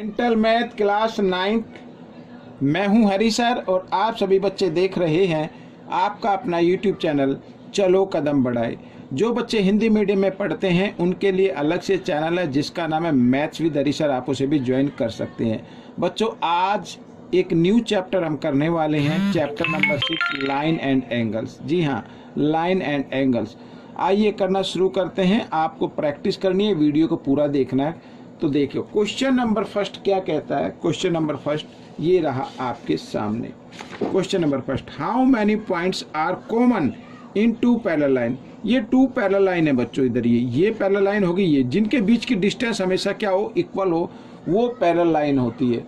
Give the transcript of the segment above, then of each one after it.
Dental math class 9th। मैं हूं हरी sir और आप सभी बच्चे देख रहे हैं आपका अपना यूट्यूब चैनल चलो कदम बढ़ाए। जो बच्चे हिंदी मीडियम में पढ़ते हैं उनके लिए अलग से चैनल है जिसका नाम है मैथ्स विद हरी सर, आप उसे भी ज्वाइन कर सकते हैं। बच्चों, आज एक न्यू चैप्टर हम करने वाले हैं, chapter number 6 line and angles. जी हाँ, लाइन एंड एंगल्स। आइए करना शुरू करते हैं। आपको प्रैक्टिस करनी है, वीडियो को पूरा देखना है। तो देखिए क्वेश्चन नंबर फर्स्ट क्या कहता है। क्वेश्चन नंबर फर्स्ट ये रहा आपके सामने। Question number first, how many points are common in two parallel line. ये टू पैरेलल लाइन है बच्चों, इधर ये पैरेलल लाइन होगी, ये जिनके बीच की डिस्टेंस हमेशा क्या हो, इक्वल हो, वो पैरेलल लाइन होती है।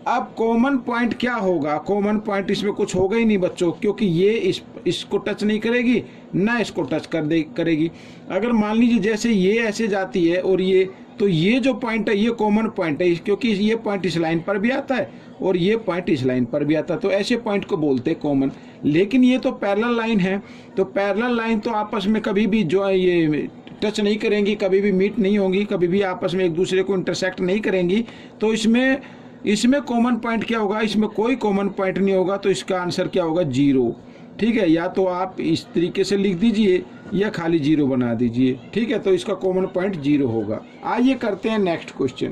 अब कॉमन पॉइंट क्या होगा? कॉमन पॉइंट इसमें कुछ होगा ही नहीं बच्चों, क्योंकि ये इसको टच नहीं करेगी ना इसको टच करेगी। अगर मान लीजिए जैसे ये ऐसे जाती है और ये, तो ये जो पॉइंट है ये कॉमन पॉइंट है, क्योंकि ये पॉइंट इस लाइन पर भी आता है और ये पॉइंट इस लाइन पर भी आता है, तो ऐसे पॉइंट को बोलते हैं कॉमन। लेकिन ये तो पैरेलल लाइन है, तो पैरेलल लाइन तो आपस में कभी भी जो है ये टच नहीं करेंगी, कभी भी मीट नहीं होंगी, कभी भी आपस में एक दूसरे को इंटरसेक्ट नहीं करेंगी। तो इसमें कॉमन पॉइंट क्या होगा? इसमें कोई कॉमन पॉइंट नहीं होगा, तो इसका आंसर क्या होगा? 0। ठीक है, या तो आप इस तरीके से लिख दीजिए या खाली 0 बना दीजिए। ठीक है, तो इसका कॉमन पॉइंट 0 होगा। आइए करते हैं next question.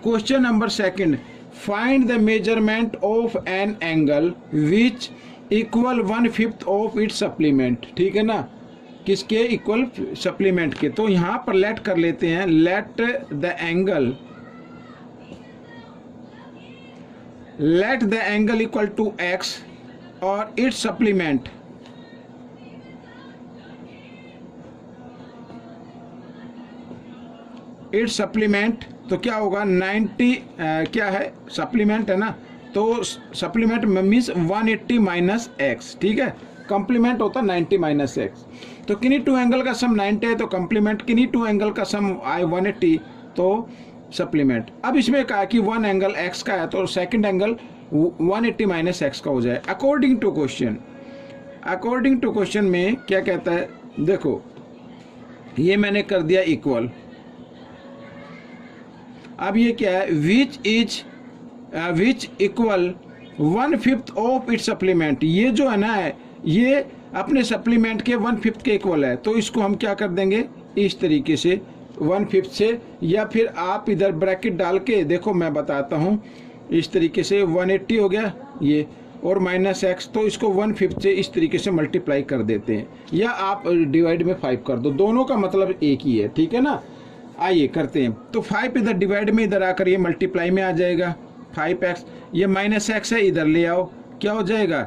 Question number second, find the measurement of an angle which equal 1/5 of its supplement. ठीक है ना, किसके इक्वल? सप्लीमेंट के। तो यहाँ पर लेट कर लेते हैं, let the angle equal to x और इट्स सप्लीमेंट तो क्या होगा? 90 क्या है? सप्लीमेंट है ना, तो सप्लीमेंट मीन्स 180 माइनस एक्स। ठीक है, कंप्लीमेंट होता 90 माइनस एक्स। तो किन्हीं टू एंगल का सम 90 है तो कंप्लीमेंट, किन्हीं टू एंगल का सम 180 तो सप्लीमेंट। अब इसमें कहा कि वन एंगल x का है तो सेकंड एंगल 180 माइनस एक्स का हो जाए। अकॉर्डिंग टू क्वेश्चन में क्या कहता है? देखो ये मैंने कर दिया इक्वल। अब ये क्या है? Which equal 1/5 of its supplement. ये जो है ना, ये अपने सप्लीमेंट के 1/5 के इक्वल है, तो इसको हम क्या कर देंगे? इस तरीके से 1/5 से, या फिर आप इधर ब्रैकेट डाल के देखो, मैं बताता हूँ। इस तरीके से 180 हो गया ये, और माइनस एक्स, तो इसको 1/5 से इस तरीके से मल्टीप्लाई कर देते हैं, या आप डिवाइड में 5 कर दो, दोनों का मतलब एक ही है। ठीक है ना, आइए करते हैं। तो 5 इधर डिवाइड में, इधर आकर ये मल्टीप्लाई में आ जाएगा 5x। ये माइनस एक्स है, इधर ले आओ, क्या हो जाएगा?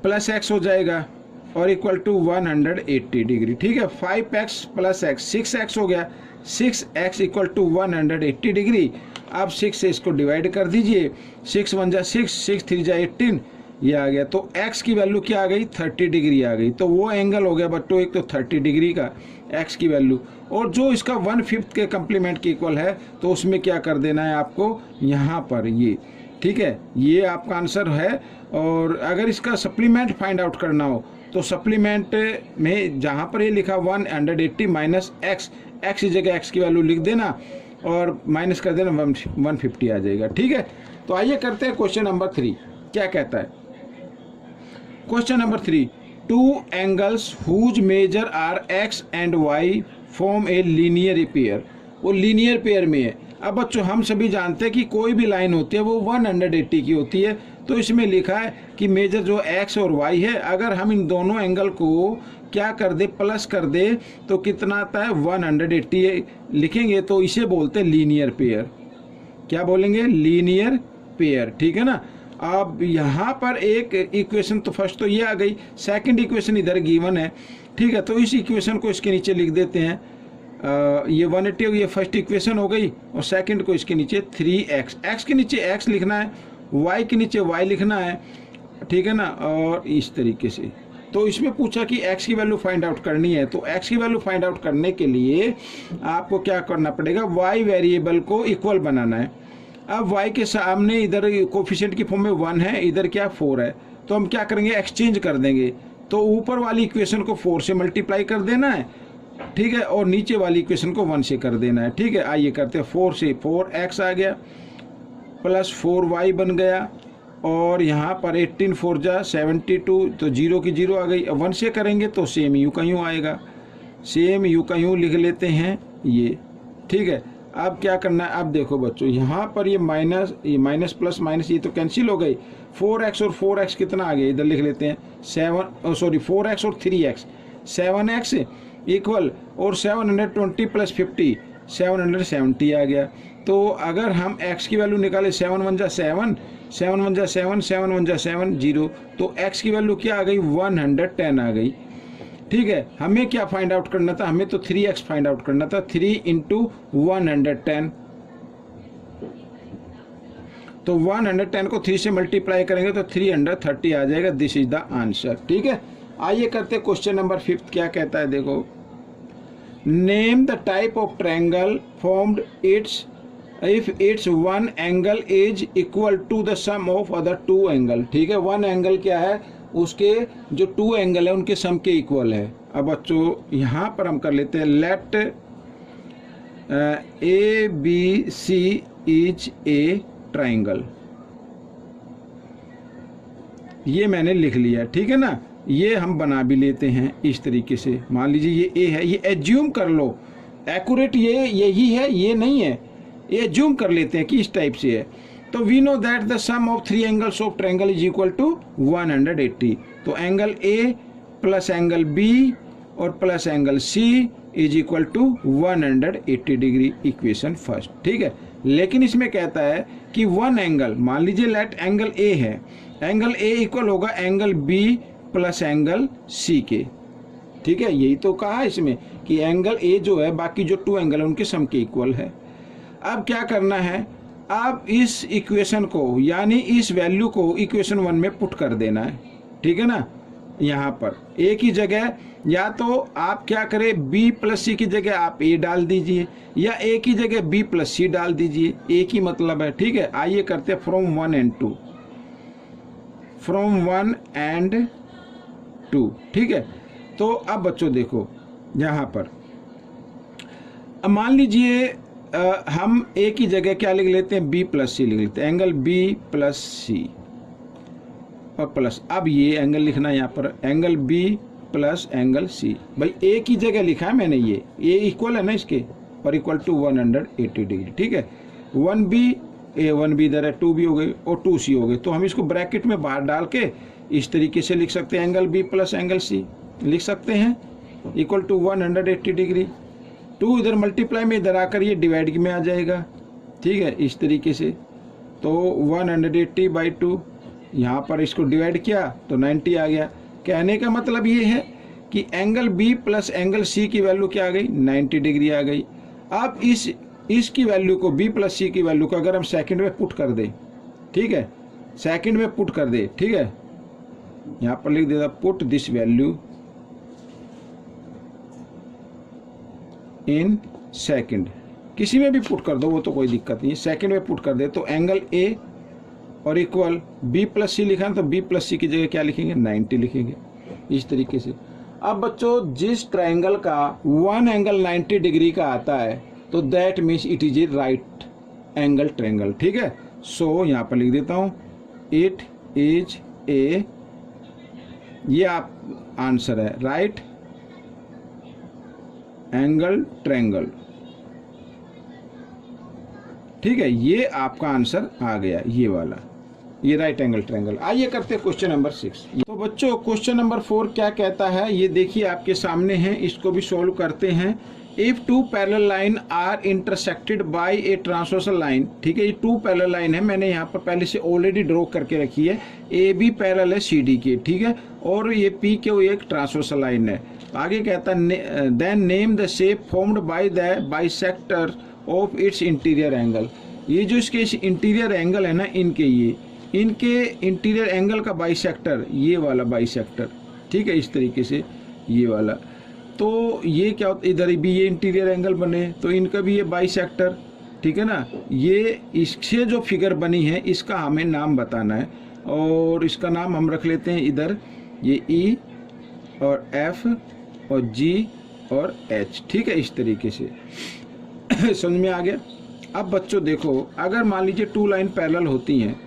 प्लस एक्स हो जाएगा, और इक्वल टू 180 डिग्री। ठीक है, 5x प्लस एक्स 6x हो गया, 6x इक्वल टू 180 डिग्री। अब 6 से इसको डिवाइड कर दीजिए, 6 1 जा 6, 6 3 जा 18, ये आ गया। तो x की वैल्यू क्या आ गई? 30 डिग्री आ गई। तो वो एंगल हो गया बच्चों एक, तो 30 डिग्री का x की वैल्यू, और जो इसका 1/5 के कंप्लीमेंट के इक्वल है तो उसमें क्या कर देना है आपको? यहाँ पर ये। ठीक है, ये आपका आंसर है। और अगर इसका सप्लीमेंट फाइंड आउट करना हो तो सप्लीमेंट में जहाँ पर ये लिखा 180 माइनस एक्स, एक्स की जगह एक्स की वैल्यू लिख देना और माइनस कर देना, 150 आ जाएगा। ठीक है, तो आइए करते हैं क्वेश्चन नंबर 3। क्या कहता है? Question number 3, two angles whose measure are X and Y form a linear pair. वो लीनियर पेयर में है। अब बच्चों हम सभी जानते हैं कि कोई भी लाइन होती है वो 180 की होती है, तो इसमें लिखा है कि मेजर जो x और y है, अगर हम इन दोनों एंगल को क्या कर दे? प्लस कर दे, तो कितना आता है? 180 लिखेंगे, तो इसे बोलते हैं लीनियर पेयर। क्या बोलेंगे? Linear pair. ठीक है ना। अब यहाँ पर एक इक्वेशन तो फर्स्ट तो ये आ गई, सेकंड इक्वेशन इधर गिवन है। ठीक है, तो इस इक्वेशन को इसके नीचे लिख देते हैं। ये 180 हो गई, ये फर्स्ट इक्वेशन हो गई, और सेकंड को इसके नीचे 3x, x के नीचे x लिखना है, y के नीचे y लिखना है। ठीक है ना, और इस तरीके से। तो इसमें पूछा कि x की वैल्यू फाइंड आउट करनी है, तो x की वैल्यू फाइंड आउट करने के लिए आपको क्या करना पड़ेगा? y वेरिएबल को इक्वल बनाना है। अब y के सामने इधर कोफिशिएंट की फॉर्म में 1 है, इधर क्या 4 है, तो हम क्या करेंगे? एक्सचेंज कर देंगे। तो ऊपर वाली इक्वेशन को 4 से मल्टीप्लाई कर देना है, ठीक है, और नीचे वाली इक्वेशन को 1 से कर देना है। ठीक है, आइए करते हैं। 4 से 4x आ गया प्लस 4y बन गया, और यहाँ पर 18 4 जा 72, तो 0 की 0 आ गई। अब 1 से करेंगे तो सेम यू का यूँ आएगा, सेम यू का यूँ लिख लेते हैं ये। ठीक है, अब क्या करना है, अब देखो बच्चों यहाँ पर ये माइनस प्लस माइनस ये तो कैंसिल हो गई। 4x और 4x कितना आ गया, इधर लिख लेते हैं 4x और 3x 7x इक्वल, और 720 प्लस 50 770 आ गया। तो अगर हम x की वैल्यू निकाले 7 1 जा 7, 7 1 जा 7, 7 1 जा 7 0, तो x की वैल्यू क्या आ गई 110 आ गई। ठीक है, हमें क्या फाइंड आउट करना था, हमें तो 3x फाइंड आउट करना था। 3 इंटू 110, तो 110 को 3 से मल्टीप्लाई करेंगे तो 330 आ जाएगा। This is the answer. ठीक है, आइए करते क्वेश्चन नंबर 5 क्या कहता है, देखो। Name the type of triangle formed if its one angle is equal to the sum of other two angle. ठीक है, वन एंगल क्या है, उसके जो टू एंगल है उनके सम के इक्वल है। अब बच्चों यहाँ पर हम कर लेते हैं, let A B C is a triangle. ये मैंने लिख लिया, ठीक है ना। ये हम बना भी लेते हैं इस तरीके से। मान लीजिए ये ए है, ये एज्यूम कर लो एक्यूरेट ये यही है, ये नहीं है, ये एज्यूम कर लेते हैं कि इस टाइप से है। तो we know that the sum of 3 angles of triangle is equal to 180। तो angle a plus angle b और plus angle c is equal to 180 degree, equation first. ठीक है, लेकिन इसमें कहता है कि वन एंगल, मान लीजिए लेट एंगल ए है, एंगल ए इक्वल होगा angle B plus angle C के। ठीक है, यही तो कहा है इसमें कि एंगल ए जो है बाकी जो टू एंगल है उनके सम के इक्वल है। अब क्या करना है, अब इस इक्वेशन को यानी इस वैल्यू को इक्वेशन 1 में पुट कर देना है। ठीक है ना, यहाँ पर ए की जगह या तो आप क्या करें, बी प्लस सी की जगह आप ए डाल दीजिए, या ए की जगह बी प्लस सी डाल दीजिए, ए की मतलब है। ठीक है, आइए करते हैं फ्रॉम 1 and 2, फ्रॉम 1 and 2। ठीक है, तो अब बच्चों देखो यहाँ पर, अब मान लीजिए हम ए की जगह क्या लिख लेते हैं, बी प्लस सी लिख लेते हैं, एंगल बी प्लस सी और प्लस, अब ये एंगल लिखना है यहाँ पर, angle B plus angle C. भाई ए की जगह लिखा है मैंने, ये ए इक्वल है ना इसके, और इक्वल टू 180 डिग्री। ठीक है, 1b ए 1b इधर है, 2b हो गई और 2c हो गई। तो हम इसको ब्रैकेट में बाहर डाल के इस तरीके से लिख सकते हैं, angle B plus angle C लिख सकते हैं, इक्वल टू 180 डिग्री। 2 इधर मल्टीप्लाई में इधर आकर ये डिवाइड में आ जाएगा। ठीक है, इस तरीके से, तो 180/2, यहाँ पर इसको डिवाइड किया तो 90 आ गया। कहने का मतलब ये है कि angle B plus angle C की वैल्यू क्या आ गई, 90 डिग्री आ गई। अब इसकी वैल्यू को, बी प्लस सी की वैल्यू को अगर हम सेकंड में पुट कर दें, ठीक है, सेकंड में पुट कर दे, ठीक है, यहाँ पर लिख देता put this value in second, किसी में भी पुट कर दो वो तो कोई दिक्कत नहीं है, सेकंड में पुट कर दे तो एंगल ए और इक्वल बी प्लस सी लिखा है तो बी प्लस सी की जगह क्या लिखेंगे, 90 लिखेंगे इस तरीके से। अब बच्चों जिस ट्रायंगल का वन एंगल 90 डिग्री का आता है तो that means it is a right angle triangle. ठीक है, सो यहाँ पर लिख देता हूँ, इट इज ए, ये आप आंसर है, राइट एंगल ट्रायंगल। ठीक है, ये आपका आंसर आ गया, ये वाला, ये राइट एंगल ट्रायंगल। आइए करते हैं क्वेश्चन नंबर 6। तो बच्चों क्वेश्चन नंबर 4 क्या कहता है, ये देखिए आपके सामने है, इसको भी सोल्व करते हैं। If 2 parallel line are intersected by a transversal line, ठीक है, ये 2 पैरेलल लाइन है, मैंने यहाँ पर पहले से ऑलरेडी ड्रॉ करके रखी है, ए बी पैरेलल है सी डी के, ठीक है, और ये पी के एक ट्रांसवर्सल लाइन है। आगे कहता है then name the shape formed by the bisector of its interior angle. ये जो इसके इंटीरियर एंगल है ना, इनके इंटीरियर एंगल का बाइसेक्टर, ये वाला बाइसेक्टर, ठीक है, इस तरीके से ये वाला, तो ये क्या होता है, इधर भी ये इंटीरियर एंगल बने तो इनका भी ये बाइसेक्टर, ठीक है ना। ये इससे जो फिगर बनी है इसका हमें नाम बताना है, और इसका नाम हम रख लेते हैं इधर, ये ई और एफ और जी और एच, ठीक है, इस तरीके से समझ में आ गया। अब बच्चों देखो, अगर मान लीजिए टू लाइन पैरेलल होती हैं,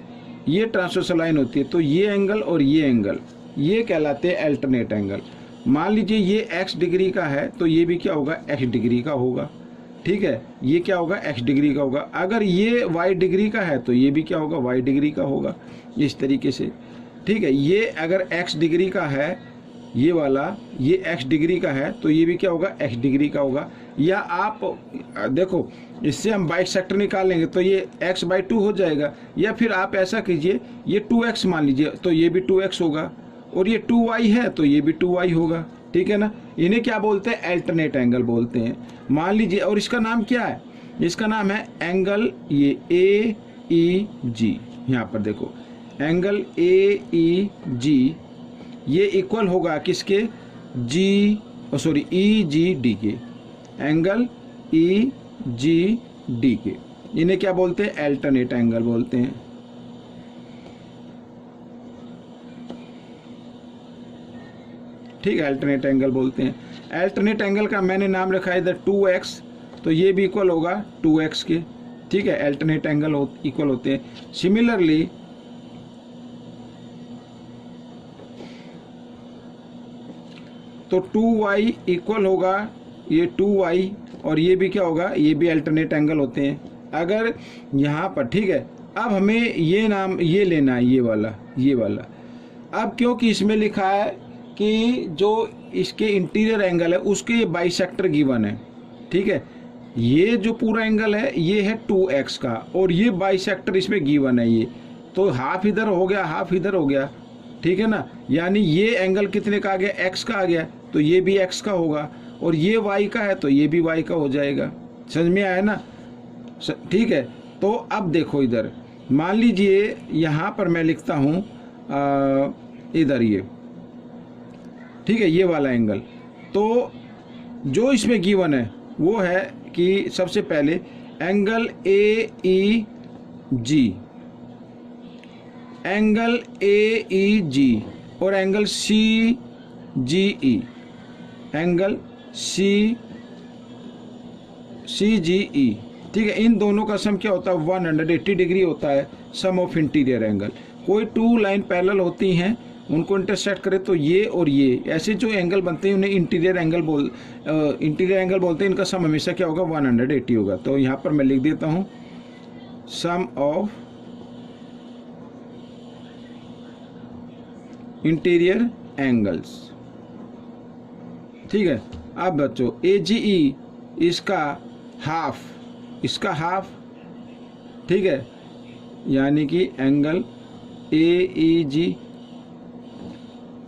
ये ट्रांसवर्सल लाइन होती है, तो ये एंगल और ये एंगल ये कहलाते हैं अल्टरनेट एंगल। मान लीजिए ये x डिग्री का है तो ये भी क्या होगा, x डिग्री का होगा, ठीक है, ये क्या होगा, x डिग्री का होगा। अगर ये y डिग्री का है तो ये भी क्या होगा, y डिग्री का होगा, इस तरीके से, ठीक है। ये अगर x डिग्री का है, ये वाला ये x डिग्री का है तो ये भी क्या होगा, x डिग्री का होगा। या आप देखो, इससे हम बाइसेक्टर निकालेंगे तो ये x/2 हो जाएगा। या फिर आप ऐसा कीजिए, ये 2x मान लीजिए तो ये भी 2x होगा, और ये 2y है तो ये भी 2y होगा, ठीक है ना। इन्हें क्या बोलते हैं, अल्टरनेट एंगल बोलते हैं। मान लीजिए, और इसका नाम क्या है, इसका नाम है एंगल ये AEG। यहाँ पर देखो एंगल AEG ये इक्वल होगा किसके, EGD के, एंगल EGD के। इन्हें क्या बोलते हैं, अल्टरनेट एंगल बोलते हैं। ठीक है, अल्टरनेट एंगल बोलते हैं। अल्टरनेट एंगल का मैंने नाम रखा है इधर 2x, तो ये भी इक्वल होगा 2x के, ठीक है। अल्टरनेट एंगल इक्वल होते हैं। सिमिलरली तो 2y इक्वल होगा ये 2y, और ये भी क्या होगा, ये भी अल्टरनेट एंगल होते हैं। अगर यहाँ पर, ठीक है, अब हमें ये नाम ये लेना है, ये वाला। अब क्योंकि इसमें लिखा है कि जो इसके इंटीरियर एंगल है उसके बाइसेक्टर गिवन है, ठीक है। ये जो पूरा एंगल है ये है 2x का, और ये बाइसेक्टर इसमें गिवन है, ये तो हाफ इधर हो गया, हाफ इधर हो गया, ठीक है ना। यानी ये एंगल कितने का आ गया, x का आ गया, तो ये भी x का होगा, और ये y का है तो ये भी y का हो जाएगा। समझ में आया ना, ठीक है। तो अब देखो इधर, मान लीजिए यहाँ पर मैं लिखता हूँ इधर ये, ठीक है, ये वाला एंगल। तो जो इसमें गिवन है वो है कि सबसे पहले एंगल AEG, एंगल AEG और एंगल CGE, एंगल CGE, ठीक है। इन दोनों का सम क्या होता है, 180 डिग्री होता है, सम ऑफ इंटीरियर एंगल। कोई टू लाइन पैरेलल होती हैं, उनको इंटरसेक्ट करे तो ये और ये ऐसे जो एंगल बनते हैं उन्हें इंटीरियर एंगल बोलते हैं। इनका सम हमेशा क्या होगा, 180 होगा। तो यहाँ पर मैं लिख देता हूँ सम ऑफ इंटीरियर एंगल्स, ठीक है। अब बच्चों AGE इसका हाफ, ठीक है, यानी कि एंगल AEG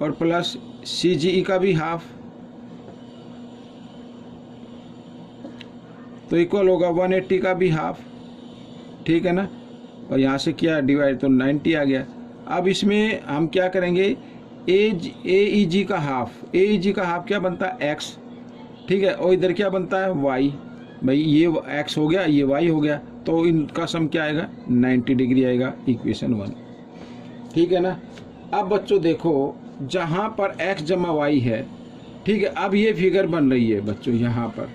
और प्लस CGE का भी हाफ, तो इक्वल होगा 180 का भी हाफ, ठीक है ना। और यहाँ से क्या डिवाइड, तो 90 आ गया। अब इसमें हम क्या करेंगे, AEG का हाफ क्या बनता है, x, ठीक है, और इधर क्या बनता है, y। भाई ये x हो गया, ये y हो गया, तो इनका सम क्या आएगा, 90 डिग्री आएगा, इक्वेशन 1, ठीक है ना। अब बच्चों देखो, जहाँ पर x जमा y है, ठीक है, अब ये फिगर बन रही है बच्चों। यहाँ पर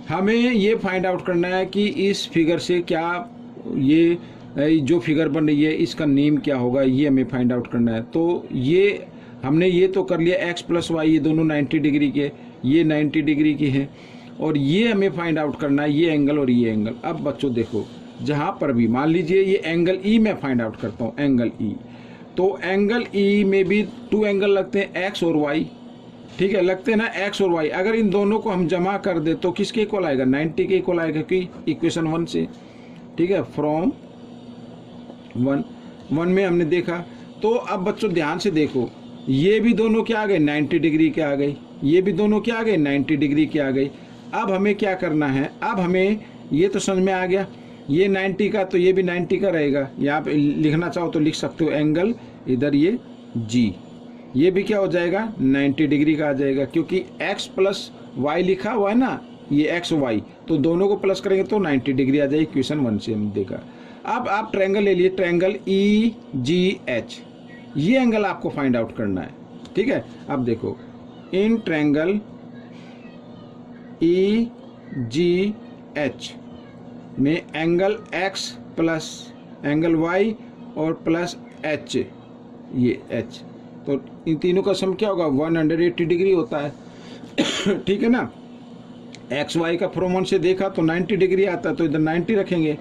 हमें ये फाइंड आउट करना है कि इस फिगर से क्या, ये जो फिगर बन रही है इसका नेम क्या होगा, ये हमें फाइंड आउट करना है। तो ये हमने ये तो कर लिया, x प्लस वाई ये दोनों 90 डिग्री के, ये 90 डिग्री के हैं, और ये हमें फाइंड आउट करना है, ये एंगल और ये एंगल। अब बच्चों देखो, जहाँ पर भी मान लीजिए ये एंगल E मैं फाइंड आउट करता हूँ, एंगल E, तो एंगल E में भी 2 एंगल लगते हैं, x और y, ठीक है, लगते हैं ना x और y। अगर इन दोनों को हम जमा कर दे तो किसके इक्वल आएगा, 90 के इक्वल आएगा, क्योंकि इक्वेशन 1 से, ठीक है, फ्रॉम 1 में हमने देखा। तो अब बच्चों ध्यान से देखो, ये भी दोनों क्या आ गए, 90 डिग्री के आ गई, ये भी दोनों क्या आ गए, 90 डिग्री के आ गई। अब हमें क्या करना है, अब हमें ये तो समझ में आ गया, ये 90 का तो ये भी 90 का रहेगा। यहाँ पे लिखना चाहो तो लिख सकते हो एंगल, इधर ये G, ये भी क्या हो जाएगा, 90 डिग्री का आ जाएगा, क्योंकि x प्लस y लिखा हुआ है ना, ये x y, तो दोनों को प्लस करेंगे तो 90 डिग्री आ जाएगी, क्वेश्चन 1 से हम देखा। अब आप ट्रायंगल ले लिए, ट्रायंगल EGH, ये एंगल आपको फाइंड आउट करना है, ठीक है। अब देखो, इन ट्रायंगल EGH में angle X plus angle Y और प्लस H, ये H, तो इन तीनों का सम क्या होगा 180 डिग्री होता है। ठीक है ना। एक्स वाई का फ्रॉम वन से देखा तो 90 डिग्री आता है, तो इधर 90 रखेंगे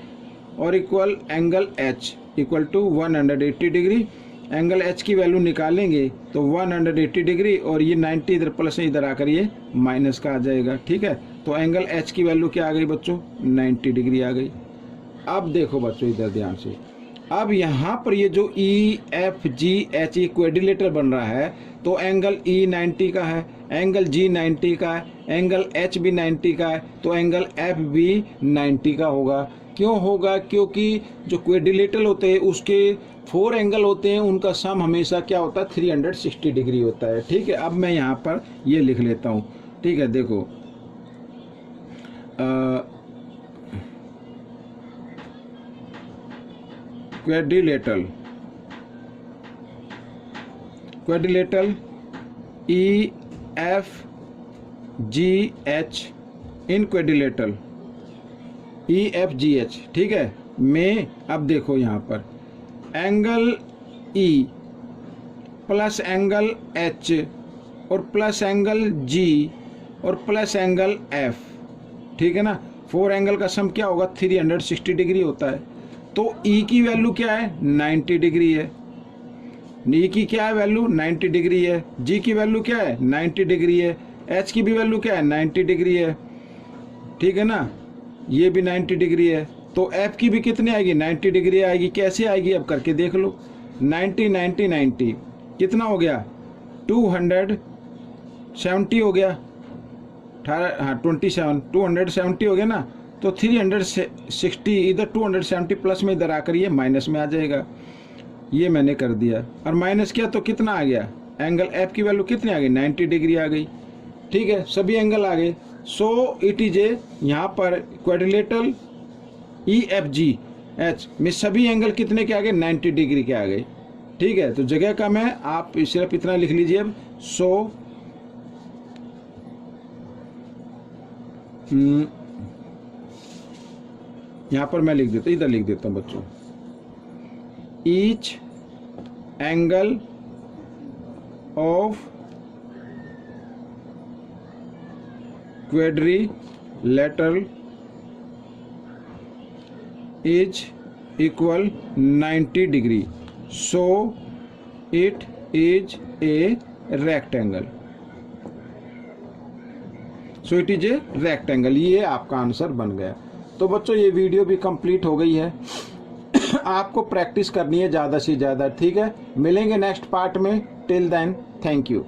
और equal angle H equal to 180 degree. Angle H की वैल्यू निकालेंगे तो 180 डिग्री और ये 90 इधर प्लस है, इधर आकर ये माइनस का आ जाएगा। ठीक है, तो एंगल H की वैल्यू क्या आ गई बच्चों 90 डिग्री आ गई। अब देखो बच्चों इधर ध्यान से, अब यहाँ पर ये जो EFGH क्वाड्रिलेटरल बन रहा है, तो एंगल E 90 का है, एंगल G 90 का है, एंगल H भी 90 का है, तो एंगल F भी 90 का होगा। क्यों होगा? क्योंकि जो क्वाड्रिलेटरल होते हैं उसके 4 एंगल होते हैं, उनका सम हमेशा क्या होता है 360 डिग्री होता है। ठीक है, अब मैं यहाँ पर ये लिख लेता हूँ। ठीक है, देखो क्वाड्रिलेटरल EFGH इन क्वाड्रिलेटरल EFGH, ठीक है, में अब देखो यहाँ पर angle E plus angle H और प्लस एंगल G और प्लस एंगल F, ठीक है ना, 4 एंगल का सम क्या होगा 360 डिग्री होता है। तो E की वैल्यू क्या है 90 डिग्री है, E की क्या है वैल्यू 90 डिग्री है, G की वैल्यू क्या है 90 डिग्री है, H की भी वैल्यू क्या है 90 डिग्री है। ठीक है ना, ये भी 90 डिग्री है, तो F की भी कितनी आएगी 90 डिग्री आएगी। कैसे आएगी अब करके देख लो, 90 90 90 कितना हो गया 270 हो गया, 27 270 हो गया ना, तो 360 इधर 270 प्लस में इधर आकर ये माइनस में आ जाएगा। ये मैंने कर दिया और माइनस किया तो कितना आ गया, एंगल F की वैल्यू कितनी आ गई 90 डिग्री आ गई। ठीक है, सभी एंगल आ गए। सो इट इज ए, यहाँ पर क्वाड्रिलेटरल EFGH में सभी एंगल कितने के आ गए 90 डिग्री के आ गए। ठीक है, तो जगह कम है, आप सिर्फ इतना लिख लीजिए अब। सो यहाँ पर मैं लिख देता हूँ, इधर लिख देता हूँ बच्चों, each angle of quadrilateral is equal 90 degree, so it is a rectangle. So it is a rectangle, ये आपका आंसर बन गया। तो बच्चों ये वीडियो भी कंप्लीट हो गई है। आपको प्रैक्टिस करनी है ज़्यादा से ज़्यादा। ठीक है, मिलेंगे नेक्स्ट पार्ट में। Till then thank you.